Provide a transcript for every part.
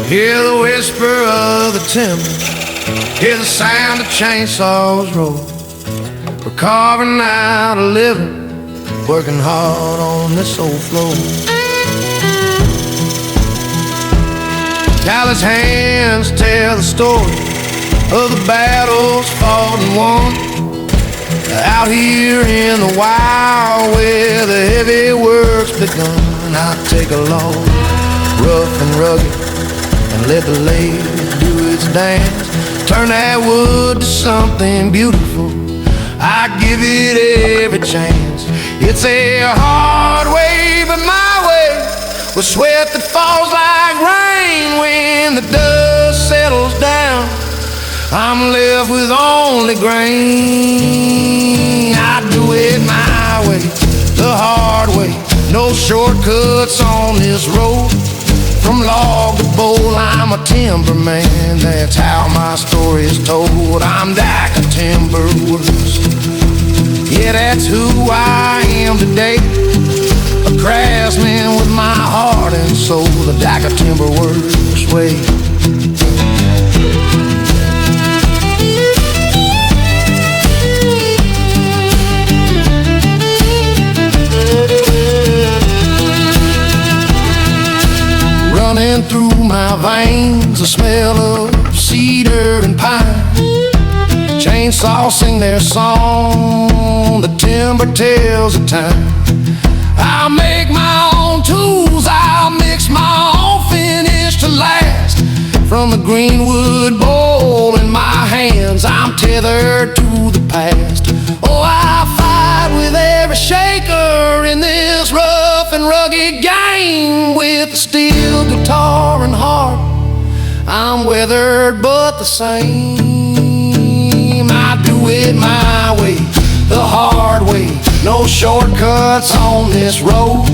Hear the whisper of the timber, hear the sound of chainsaws roll. We're carving out a living, working hard on this old floor. Callous hands tell the story of the battles fought and won. Out here in the wild where the heavy work's begun, I take a log, rough and rugged, and let the lathe do its dance. Turn that wood to something beautiful, I give it every chance. It's a hard way, but my way, with sweat that falls like rain. When the dust settles down, I'm left with only grain. I do it my way, the hard way, no shortcuts on this road. From log to bowl, I'm a timber man, that's how my story is told. I'm Dak of Timber Works, yeah, that's who I am today. A craftsman with my heart and soul, the Dak of Timber Works way. Running through my veins, the smell of cedar and pine. Chainsaws sing their song, the timber tells the time. I'll make my own tools, I'll mix my own finish to last. From the greenwood bowl in my hands, I'm tethered to the past. Oh, I fight with every shaker in this rough and rugged game. With a steel guitar and harp, I'm weathered but the same. I do it my way, the hard way, no shortcuts on this road.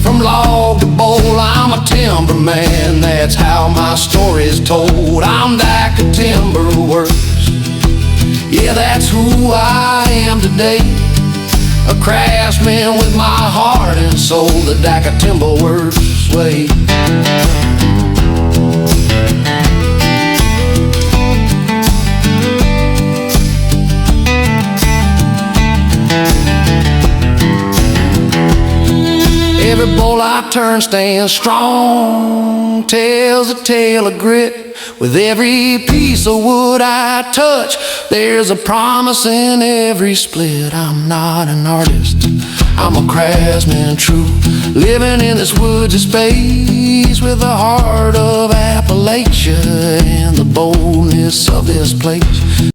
From log to bowl, I'm a timber man, that's how my story's told. I'm Dak of Timber Works, yeah, that's who I am today. A craftsman with my heart and soul, the Dak of Timber Works way. Every bowl I turn stands strong, tells a tale of grit. With every piece of wood I touch, there's a promise in every split. I'm not an artist, I'm a craftsman true, living in this woods of space, with the heart of Appalachia and the boldness of this place.